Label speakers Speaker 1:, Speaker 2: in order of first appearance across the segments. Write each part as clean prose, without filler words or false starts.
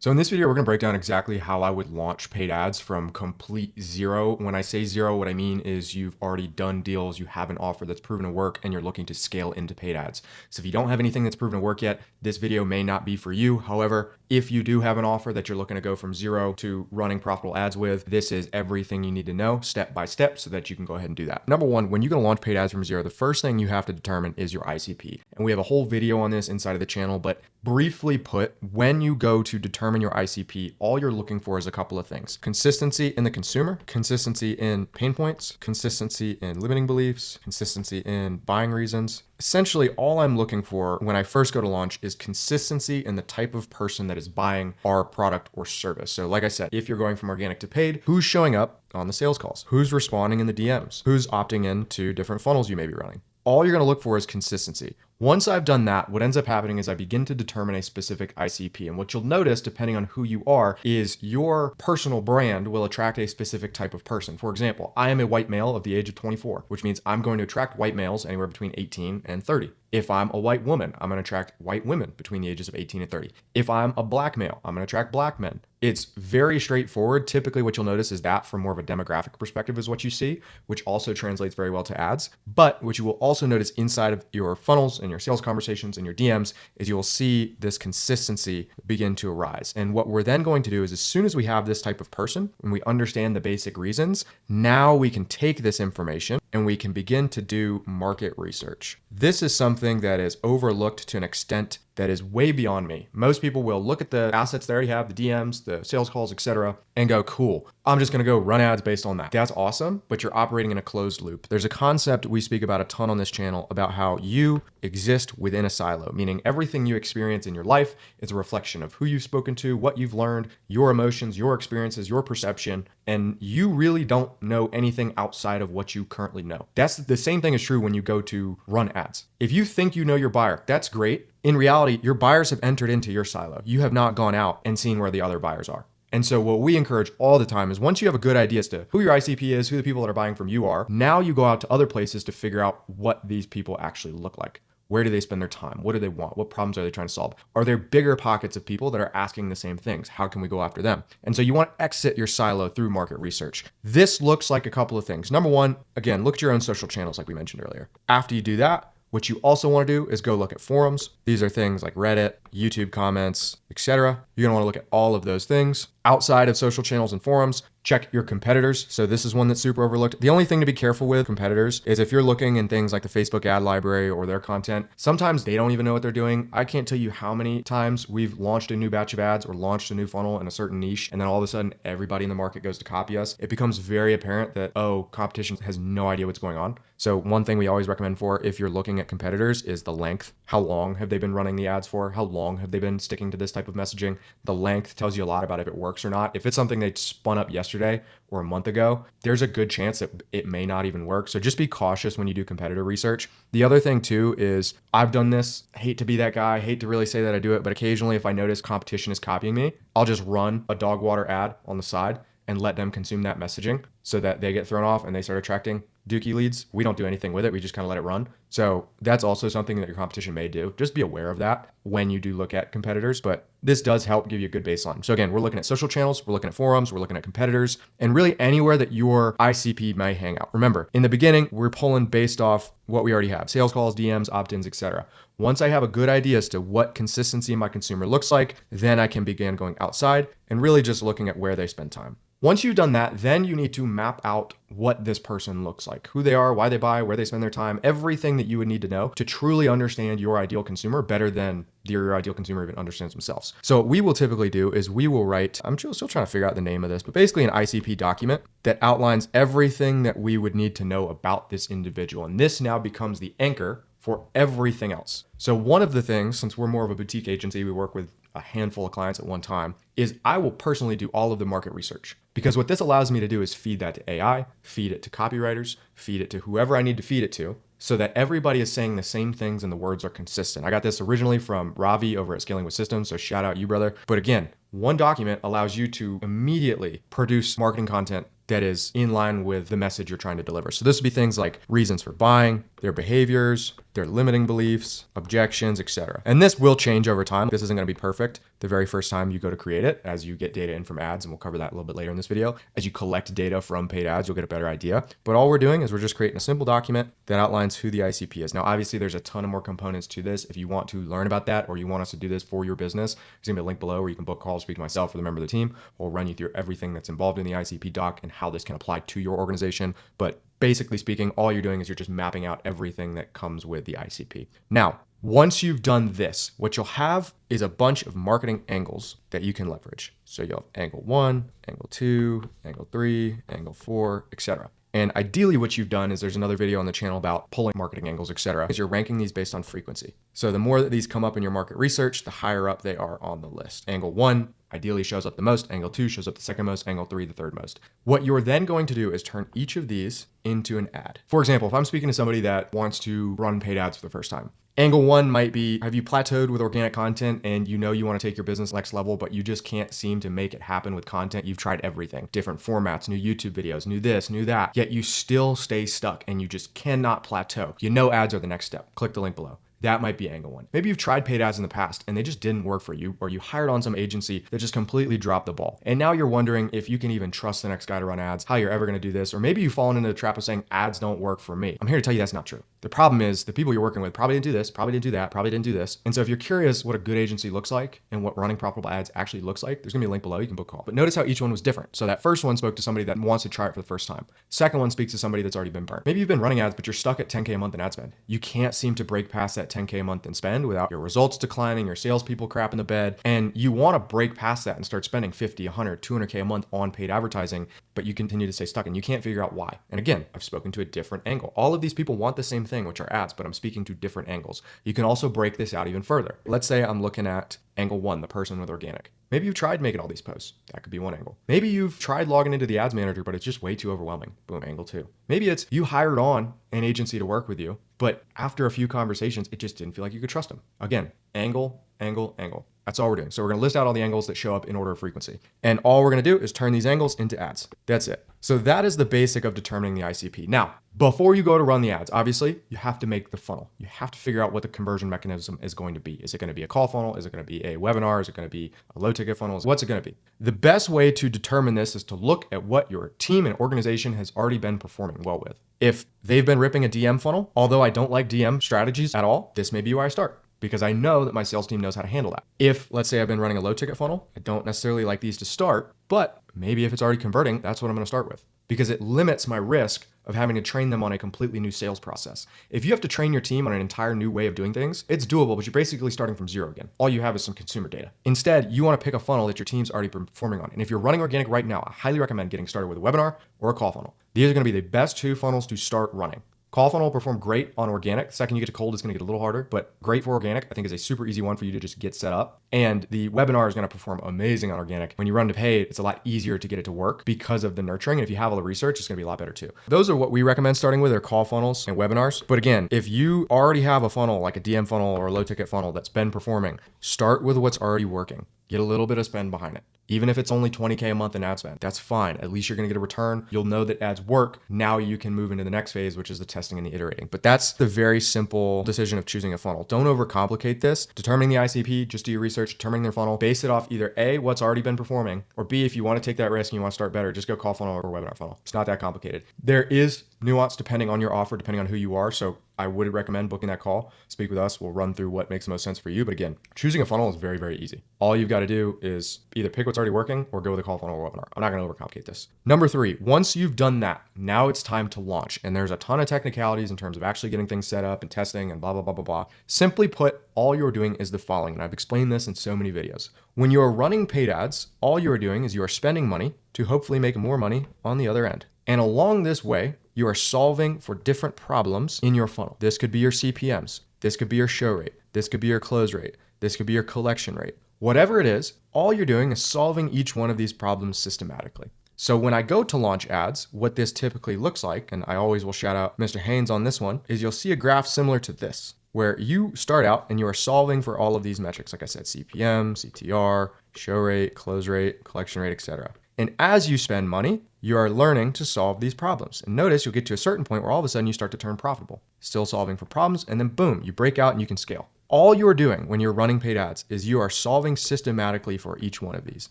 Speaker 1: So in this video, we're going to break down exactly how I would launch paid ads from complete zero. When I say zero, what I mean is you've already done deals, you have an offer that's proven to work, and you're looking to scale into paid ads. So if you don't have anything that's proven to work yet, this video may not be for you. However, if you do have an offer that you're looking to go from zero to running profitable ads with, this is everything you need to know step by step so that you can go ahead and do that. Number one, when you're going to launch paid ads from zero, the first thing you have to determine is your ICP. And we have a whole video on this inside of the channel, but briefly put, when you go to determine your ICP, all you're looking for is a couple of things: consistency in the consumer, consistency in pain points, consistency in limiting beliefs, consistency in buying reasons. Essentially, all I'm looking for when I first go to launch is consistency in the type of person that is buying our product or service. So like I said, if you're going from organic to paid, who's showing up on the sales calls? Who's responding in the DMs? Who's opting into different funnels you may be running? All you're going to look for is consistency. Once I've done that, what ends up happening is I begin to determine a specific ICP. And what you'll notice, depending on who you are, is your personal brand will attract a specific type of person. For example, I am a white male of the age of 24, which means I'm going to attract white males anywhere between 18 and 30. If I'm a white woman, I'm going to attract white women between the ages of 18 and 30. If I'm a black male, I'm going to attract black men. It's very straightforward. Typically, what you'll notice is that from more of a demographic perspective is what you see, which also translates very well to ads. But what you will also notice inside of your funnels and your sales conversations and your DMs is you will see this consistency begin to arise. And what we're then going to do is, as soon as we have this type of person and we understand the basic reasons, now we can take this information and we can begin to do market research. This is something that is overlooked to an extent that is way beyond me. Most people will look at the assets they already have, the DMs, the sales calls, etc., and go, cool, I'm just gonna go run ads based on that. That's awesome, but you're operating in a closed loop. There's a concept we speak about a ton on this channel about how you exist within a silo, meaning everything you experience in your life is a reflection of who you've spoken to, what you've learned, your emotions, your experiences, your perception, and you really don't know anything outside of what you currently know. That's the same thing is true when you go to run ads. If you think you know your buyer, that's great. In reality, your buyers have entered into your silo. You have not gone out and seen where the other buyers are. And so what we encourage all the time is, once you have a good idea as to who your ICP is, who the people that are buying from you are, now you go out to other places to figure out what these people actually look like. Where do they spend their time? What do they want? What problems are they trying to solve? Are there bigger pockets of people that are asking the same things? How can we go after them? And so you want to exit your silo through market research. This looks like a couple of things. Number one, again, look at your own social channels like we mentioned earlier. After you do that, what you also want to do is go look at forums. These are things like Reddit, YouTube comments, etc. You're going to want to look at all of those things. Outside of social channels and forums, check your competitors. So this is one that's super overlooked. The only thing to be careful with competitors is if you're looking in things like the Facebook ad library or their content, sometimes they don't even know what they're doing. I can't tell you how many times we've launched a new batch of ads or launched a new funnel in a certain niche, and then all of a sudden everybody in the market goes to copy us. It becomes very apparent that, oh, competition has no idea what's going on. So one thing we always recommend for if you're looking at competitors is the length. How long have they been running the ads for? How long have they been sticking to this type of messaging? The length tells you a lot about if it works or not. If it's something they spun up yesterday or a month ago, there's a good chance that it may not even work. So just be cautious when you do competitor research. The other thing too is, I've done this, hate to be that guy, hate to really say that I do it, but occasionally if I notice competition is copying me, I'll just run a dog water ad on the side and let them consume that messaging so that they get thrown off and they start attracting Dookie leads. We don't do anything with it. We just kind of let it run. So that's also something that your competition may do. Just be aware of that when you do look at competitors, but this does help give you a good baseline. So again, we're looking at social channels, we're looking at forums, we're looking at competitors, and really anywhere that your ICP may hang out. Remember, in the beginning, we're pulling based off what we already have: sales calls, DMs, opt-ins, etc. Once I have a good idea as to what consistency in my consumer looks like, then I can begin going outside and really just looking at where they spend time. Once you've done that, then you need to map out what this person looks like, who they are, why they buy, where they spend their time, everything that you would need to know to truly understand your ideal consumer better than your ideal consumer even understands themselves. So what we will typically do is we will write, I'm still trying to figure out the name of this, but basically an ICP document that outlines everything that we would need to know about this individual. And this now becomes the anchor for everything else. So one of the things, since we're more of a boutique agency, we work with a handful of clients at one time, is I will personally do all of the market research. Because what this allows me to do is feed that to AI, feed it to copywriters, feed it to whoever I need to feed it to, so that everybody is saying the same things and the words are consistent. I got this originally from Ravi over at Scaling with Systems, so shout out you, brother. But again, one document allows you to immediately produce marketing content that is in line with the message you're trying to deliver. So this would be things like reasons for buying, their behaviors, their limiting beliefs, objections, etc. And this will change over time. This isn't going to be perfect the very first time you go to create it, as you get data in from ads, and we'll cover that a little bit later in this video. As you collect data from paid ads, you'll get a better idea. But all we're doing is we're just creating a simple document that outlines who the ICP is. Now, obviously, there's a ton of more components to this. If you want to learn about that, or you want us to do this for your business, there's going to be a link below where you can book calls, speak to myself or the member of the team. We'll run you through everything that's involved in the ICP doc and how this can apply to your organization. But basically speaking, all you're doing is you're just mapping out everything that comes with the ICP. Now, once you've done this, what you'll have is a bunch of marketing angles that you can leverage. So you'll have angle 1, angle 2, angle 3, angle 4, etc. And ideally what you've done is there's another video on the channel about pulling marketing angles, etc. Is you're ranking these based on frequency. So the more that these come up in your market research, the higher up they are on the list. Angle 1 ideally shows up the most, angle 2 shows up the second most, angle 3 the third most. What you're then going to do is turn each of these into an ad. For example, if I'm speaking to somebody that wants to run paid ads for the first time, angle 1 might be, have you plateaued with organic content and you know you want to take your business next level, but you just can't seem to make it happen with content? You've tried everything, different formats, new YouTube videos, new this, new that, yet you still stay stuck and you just cannot plateau. You know ads are the next step. Click the link below. That might be angle 1. Maybe you've tried paid ads in the past and they just didn't work for you, or you hired on some agency that just completely dropped the ball. And now you're wondering if you can even trust the next guy to run ads, how you're ever going to do this, or maybe you've fallen into the trap of saying ads don't work for me. I'm here to tell you that's not true. The problem is the people you're working with probably didn't do this, probably didn't do that, probably didn't do this. And so if you're curious what a good agency looks like and what running profitable ads actually looks like, there's gonna be a link below, you can book a call. But notice how each one was different. So that first one spoke to somebody that wants to try it for the first time. Second one speaks to somebody that's already been burnt. Maybe you've been running ads, but you're stuck at 10K a month in ad spend. You can't seem to break past that 10K a month in spend without your results declining, your salespeople crap in the bed. And you wanna break past that and start spending 50, 100, 200K a month on paid advertising, but you continue to stay stuck and you can't figure out why. And again, I've spoken to a different angle. All of these people want the same thing, which are ads, but I'm speaking to different angles. You can also break this out even further. Let's say I'm looking at angle 1, the person with organic. Maybe you've tried making all these posts. That could be one angle. Maybe you've tried logging into the ads manager, but it's just way too overwhelming. Boom, angle 2. Maybe it's you hired on an agency to work with you, but after a few conversations, it just didn't feel like you could trust them. Again, angle, angle, angle. That's all we're doing. So we're gonna list out all the angles that show up in order of frequency. And all we're gonna do is turn these angles into ads. That's it. So that is the basic of determining the ICP. Now, before you go to run the ads, obviously you have to make the funnel. You have to figure out what the conversion mechanism is going to be. Is it gonna be a call funnel? Is it gonna be a webinar? Is it gonna be a low ticket funnel? What's it gonna be? The best way to determine this is to look at what your team and organization has already been performing well with. If they've been ripping a DM funnel, although I don't like DM strategies at all, this may be where I start, because I know that my sales team knows how to handle that. If, let's say I've been running a low ticket funnel, I don't necessarily like these to start, but maybe if it's already converting, that's what I'm gonna start with, because it limits my risk of having to train them on a completely new sales process. If you have to train your team on an entire new way of doing things, it's doable, but you're basically starting from zero again. All you have is some consumer data. Instead, you wanna pick a funnel that your team's already performing on. And if you're running organic right now, I highly recommend getting started with a webinar or a call funnel. These are gonna be the best 2 funnels to start running. Call funnel will perform great on organic. The second you get to cold, it's going to get a little harder, but great for organic. I think is a super easy one for you to just get set up. And the webinar is going to perform amazing on organic. When you run to paid, it's a lot easier to get it to work because of the nurturing. And if you have all the research, it's going to be a lot better too. Those are what we recommend starting with, are call funnels and webinars. But again, if you already have a funnel like a DM funnel or a low ticket funnel that's been performing, start with what's already working. Get a little bit of spend behind it. Even if it's only 20K a month in ad spend, that's fine. At least you're gonna get a return. You'll know that ads work. Now you can move into the next phase, which is the testing and the iterating. But that's the very simple decision of choosing a funnel. Don't overcomplicate this. Determining the ICP, just do your research, determining their funnel, base it off either A, what's already been performing, or B, if you wanna take that risk and you wanna start better, just go call funnel or webinar funnel. It's not that complicated. There is nuance depending on your offer, depending on who you are. So I would recommend booking that call. Speak with us. We'll run through what makes the most sense for you. But again, choosing a funnel is very, very easy. All you've got to do is either pick what's already working or go with a call funnel or webinar. I'm not going to overcomplicate this. Number 3, once you've done that, now it's time to launch. And there's a ton of technicalities in terms of actually getting things set up and testing and blah, blah, blah, blah, blah. Simply put, all you're doing is the following. And I've explained this in so many videos. When you're running paid ads, all you're doing is you are spending money to hopefully make more money on the other end. And along this way, you are solving for different problems in your funnel. This could be your CPMs. This could be your show rate. This could be your close rate. This could be your collection rate. Whatever it is, all you're doing is solving each one of these problems systematically. So when I go to launch ads, what this typically looks like, and I always will shout out Mr. Haynes on this one, is you'll see a graph similar to this, where you start out and you are solving for all of these metrics. Like I said, CPM, CTR, show rate, close rate, collection rate, etc. And as you spend money, you are learning to solve these problems. And notice you'll get to a certain point where all of a sudden you start to turn profitable, still solving for problems, and then boom, you break out and you can scale. All you're doing when you're running paid ads is you are solving systematically for each one of these.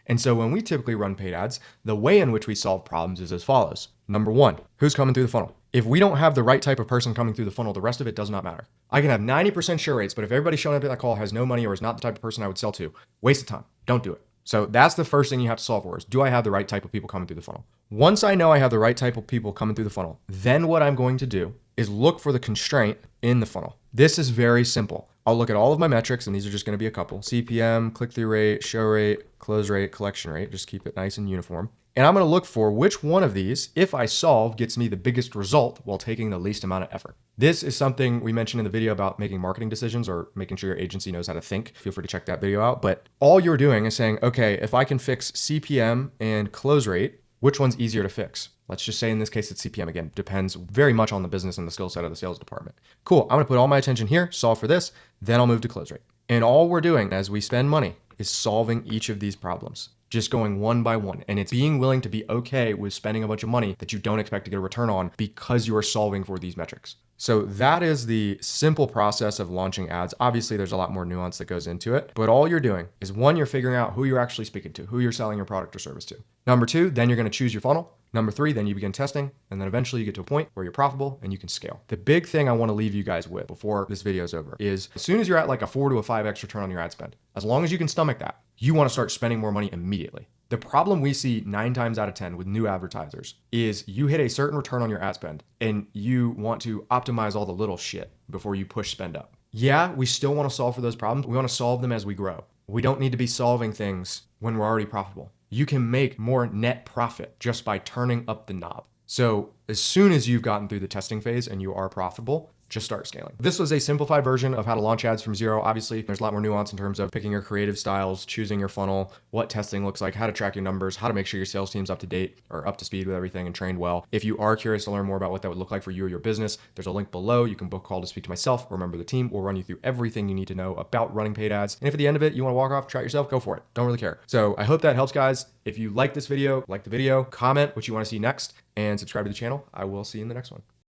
Speaker 1: And so when we typically run paid ads, the way in which we solve problems is as follows. Number one, who's coming through the funnel? If we don't have the right type of person coming through the funnel, the rest of it does not matter. I can have 90% share rates, but if everybody showing up at that call has no money or is not the type of person I would sell to, waste of time. Don't do it. So that's the first thing you have to solve for is, do I have the right type of people coming through the funnel? Once I know I have the right type of people coming through the funnel, then what I'm going to do is look for the constraint in the funnel. This is very simple. I'll look at all of my metrics, and these are just going to be a couple. CPM, click-through rate, show rate, close rate, collection rate. Just keep it nice and uniform. And I'm going to look for which one of these, if I solve, gets me the biggest result while taking the least amount of effort. This is something we mentioned in the video about making marketing decisions or making sure your agency knows how to think. Feel free to check that video out. But all you're doing is saying, okay, if I can fix CPM and close rate, which one's easier to fix? Let's just say in this case, it's CPM again. Depends very much on the business and the skill set of the sales department. Cool. I'm going to put all my attention here, solve for this, then I'll move to close rate. And all we're doing as we spend money is solving each of these problems, just going one by one. And it's being willing to be okay with spending a bunch of money that you don't expect to get a return on because you are solving for these metrics. So that is the simple process of launching ads. Obviously, there's a lot more nuance that goes into it, but all you're doing is one, you're figuring out who you're actually speaking to, who you're selling your product or service to. Number two, then you're going to choose your funnel. Number three, then you begin testing, and then eventually you get to a point where you're profitable and you can scale. The big thing I want to leave you guys with before this video is over is as soon as you're at like a 4 to a 5x return on your ad spend, as long as you can stomach that, you want to start spending more money immediately. The problem we see 9 times out of 10 with new advertisers is you hit a certain return on your ad spend and you want to optimize all the little shit before you push spend up. Yeah, we still want to solve for those problems. We want to solve them as we grow. We don't need to be solving things when we're already profitable. You can make more net profit just by turning up the knob. So as soon as you've gotten through the testing phase and you are profitable, just start scaling. This was a simplified version of how to launch ads from zero. Obviously, there's a lot more nuance in terms of picking your creative styles, choosing your funnel, what testing looks like, how to track your numbers, how to make sure your sales team's up to date or up to speed with everything and trained well. If you are curious to learn more about what that would look like for you or your business, there's a link below. You can book a call to speak to myself or a member of the team. We'll run you through everything you need to know about running paid ads. And if at the end of it, you want to walk off, try it yourself, go for it. Don't really care. So I hope that helps, guys. If you like this video, like the video, comment what you want to see next, and subscribe to the channel. I will see you in the next one.